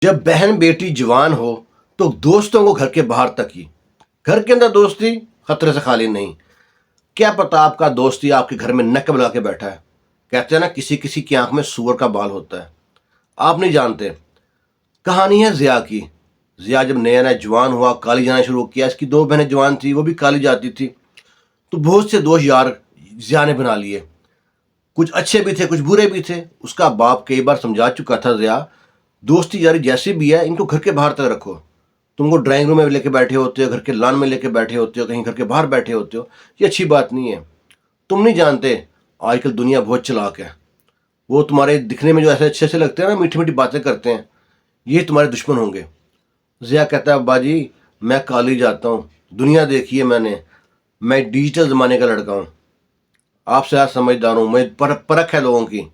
जब बहन बेटी जवान हो तो दोस्तों को घर के बाहर तक ही, घर के अंदर दोस्ती खतरे से खाली नहीं। क्या पता आपका दोस्त ही आपके घर में नकब लगा के बैठा है। कहते हैं ना, किसी किसी की आंख में सूअर का बाल होता है। आप नहीं जानते। कहानी है जिया की। जिया जब नया नया जवान हुआ, काली जाना शुरू किया। इसकी दो बहनें जवान थी, वो भी काली जाती थी। तो बहुत से दोस्त यार जिया ने बना लिए। कुछ अच्छे भी थे, कुछ बुरे भी थे। उसका बाप कई बार समझा चुका था, जिया दोस्ती यारी जैसी भी है, इनको घर के बाहर तक रखो। तुमको ड्राइंग रूम में लेके बैठे होते हो, घर के लॉन में लेके बैठे होते हो, कहीं घर के बाहर बैठे होते हो, ये अच्छी बात नहीं है। तुम नहीं जानते आजकल दुनिया बहुत चालाक है। वो तुम्हारे दिखने में जो ऐसे अच्छे से लगते हैं ना, मीठी मीठी बातें करते हैं, ये तुम्हारे दुश्मन होंगे। जिया कहता है, अब्बा जी मैं कॉलेज जाता हूँ, दुनिया देखी है मैंने, मैं डिजिटल ज़माने का लड़का हूँ, आपसे आज समझदार हूँ, मैं परख है लोगों की,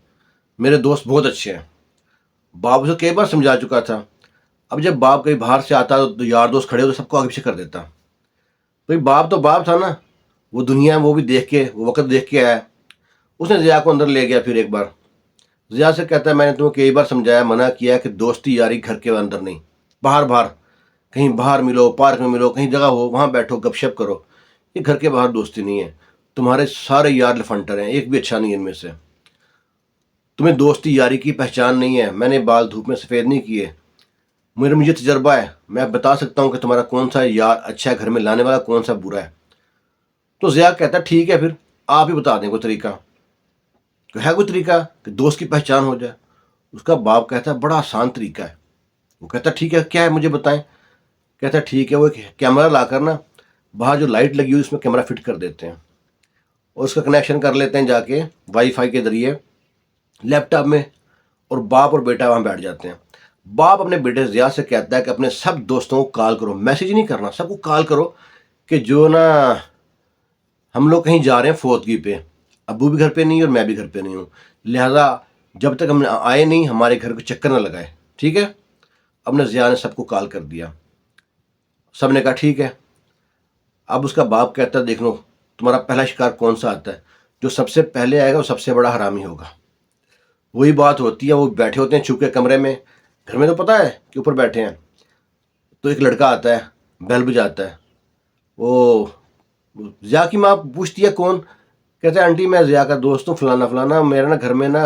मेरे दोस्त बहुत अच्छे हैं। बाप उसे कई बार समझा चुका था। अब जब बाप कहीं बाहर से आता तो यार दोस्त खड़े हो तो सबको आगे पीछे कर देता। भाई बाप तो बाप था ना, वो दुनिया वो भी देख के, वो वक्त देख के आया। उसने जिया को अंदर ले गया। फिर एक बार जिया से कहता है, मैंने तुम्हें कई बार समझाया, मना किया है कि दोस्ती यारी घर के अंदर नहीं, बाहर बाहर, कहीं बाहर मिलो, पार्क में मिलो, कहीं जगह हो वहाँ बैठो, गपशप करो। ये घर के बाहर दोस्ती नहीं है। तुम्हारे सारे यार लफंटर हैं, एक भी अच्छा नहीं है इनमें से। तुम्हें दोस्ती यारी की पहचान नहीं है। मैंने बाल धूप में सफ़ेद नहीं किए, मुझे तजर्बा है, मैं बता सकता हूँ कि तुम्हारा कौन सा यार अच्छा है घर में लाने वाला, कौन सा बुरा है। तो जिया कहता है, ठीक है फिर आप ही बता दें कोई तरीका। तो है कोई तरीका कि दोस्त की पहचान हो जाए? उसका बाप कहता है, बड़ा आसान तरीका है। वो कहता है, ठीक है क्या है, मुझे बताएं। कहता है, ठीक है, वो एक कैमरा लाकर ना, बाहर जो लाइट लगी हुई उसमें कैमरा फिट कर देते हैं और उसका कनेक्शन कर लेते हैं जाके वाईफाई के ज़रिए लैपटॉप में, और बाप और बेटा वहाँ बैठ जाते हैं। बाप अपने बेटे जिया से कहता है कि अपने सब दोस्तों को कॉल करो, मैसेज नहीं करना, सबको कॉल करो कि जो ना हम लोग कहीं जा रहे हैं फौतगी पे, अब्बू भी घर पे नहीं और मैं भी घर पे नहीं हूँ, लिहाजा जब तक हम आए नहीं हमारे घर को चक्कर ना लगाए, ठीक है। अपने जिया ने सबको कॉल कर दिया। सब ने कहा ठीक है। अब उसका बाप कहता है, देख लो तुम्हारा पहला शिकार कौन सा आता है, जो सबसे पहले आएगा वो सबसे बड़ा हरामी होगा। वही बात होती है, वो बैठे होते हैं छुप के कमरे में, घर में तो पता है कि ऊपर बैठे हैं। तो एक लड़का आता है, बेल बजाता है। वो जिया की माँ पूछती है, कौन? कहते हैं, आंटी मैं जिया का दोस्त हूँ, फलाना फलाना, मेरा ना घर में ना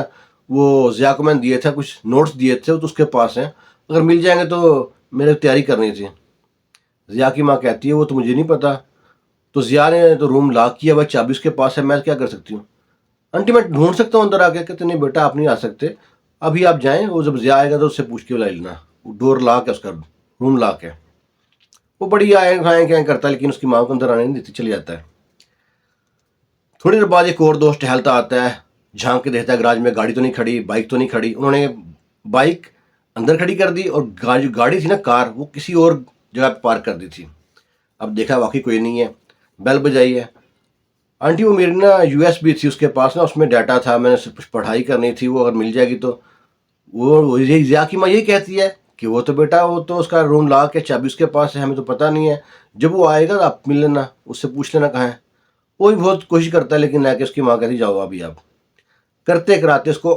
वो जिया को मैंने दिए थे, कुछ नोट्स दिए थे, वो तो उसके पास हैं, अगर मिल जाएंगे तो मेरे तैयारी करनी थी। जिया की माँ कहती है, वो तो मुझे नहीं पता। तो जिया ने तो रूम लॉक किया, वह चाबी उसके पास है, मैं क्या कर सकती हूँ? आंटी मैं ढूंढ सकता हूँ अंदर आके। कहते नहीं बेटा आप नहीं आ सकते, अभी आप जाएं, वो जब जिया आएगा तो उससे पूछ के ला लेना। वो डोर लॉक है, उसका रूम लॉक है। वो बड़ी आए खाएँ क्या करता है, लेकिन उसकी माँ को अंदर आने नहीं देती, चले जाता है। थोड़ी देर बाद एक और दोस्त टहलता आता है, झांक के देखता है गराज में गाड़ी तो नहीं खड़ी, बाइक तो नहीं खड़ी। उन्होंने बाइक अंदर खड़ी कर दी और गाड़ी थी ना, कार, वो किसी और जगह पर पार्क कर दी थी। अब देखा वाकई कोई नहीं है, बेल बजाई है। आंटी वो मेरी ना यूएसबी थी उसके पास ना, उसमें डाटा था, मैंने कुछ पढ़ाई करनी थी, वो अगर मिल जाएगी तो। वो यही जिया की माँ यही कहती है कि वो तो बेटा वो तो उसका रूम लॉक है, चाबी उसके पास है, हमें तो पता नहीं है, जब वो आएगा तो आप मिल लेना, उससे पूछ लेना कहाँ है। वो भी बहुत कोशिश करता है, लेकिन लाके उसकी माँ कहती, जाओ अभी आप। करते कराते उसको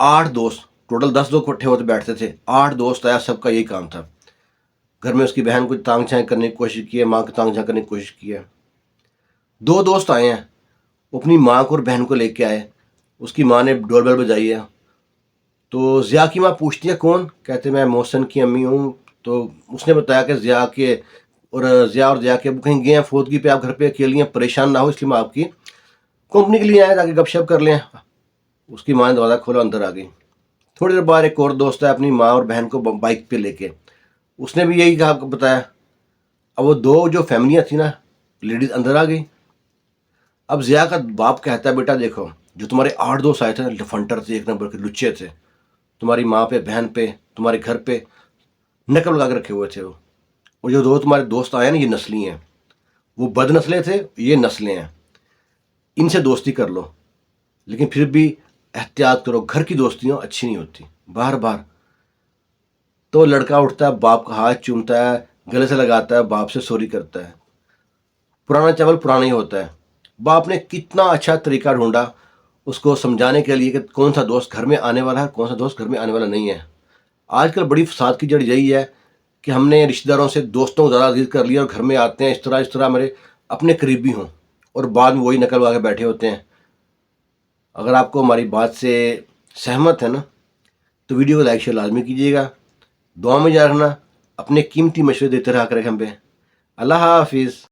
8 दोस्त, टोटल 10 लोग इकट्ठे होते बैठते थे, 8 दोस्त आया, सबका यही काम था। घर में उसकी बहन को तांग झांक करने की कोशिश की है, माँ को तांग झांक करने की कोशिश की है। 2 दोस्त आए हैं, वो अपनी माँ को और बहन को लेके आए। उसकी माँ ने डोरबेल बजाई है। तो जिया की माँ पूछती है, कौन? कहते मैं मोहसिन की अम्मी हूँ। तो उसने बताया कि जिया और जिया के कहीं गए हैं फौतगी पे, आप घर पे अकेली हैं, परेशान ना हो, इसलिए मैं आपकी कंपनी के लिए आया ताकि गपशप कर लें। उसकी माँ ने दरवाज़ा खोला, अंदर आ गई। थोड़ी देर बाद एक और दोस्त है, अपनी माँ और बहन को बाइक पे लेके, उसने भी यही कहा बताया। अब वो 2 जो फैमिलियाँ थी ना, लेडीज़ अंदर आ गई। अब जिया का बाप कहता है, बेटा देखो जो तुम्हारे 8 दोस्त आए थे ना, लफंटर थे, एक नंबर के लुच्चे थे, तुम्हारी माँ पे, बहन पे, तुम्हारे घर पे नकल लगा के रखे हुए थे वो। और जो 2 तुम्हारे दोस्त आए ना, ये नस्ली हैं, वो बद नस्लें थे, ये नस्लें हैं, इनसे दोस्ती कर लो, लेकिन फिर भी एहतियात करो, घर की दोस्तियाँ अच्छी नहीं होती, बार बार। तो लड़का उठता है, बाप का हाथ चूमता है, गले से लगाता है, बाप से सॉरी करता है। पुराना चावल पुराना ही होता है। बाप ने कितना अच्छा तरीका ढूंढा उसको समझाने के लिए कि कौन सा दोस्त घर में आने वाला है, कौन सा दोस्त घर में आने वाला नहीं है। آج کل بڑی فساد کی جڑ یہی ہے کہ ہم نے رشتہ داروں سے دوستوں کو زیادہ عزیز کر لیا اور گھر میں آتے ہیں اس طرح میرے اپنے قریبی ہوں اور بعد میں وہی نقل لگا کے بیٹھے ہوتے ہیں۔ اگر آپ کو ہماری بات سے سہمت ہے نا تو ویڈیو کو لائک شیئر لازمی کیجیے گا، دعا میں یاد رکھنا، اپنے قیمتی مشورے دیتے رہا کریں ہم پہ۔ اللہ حافظ۔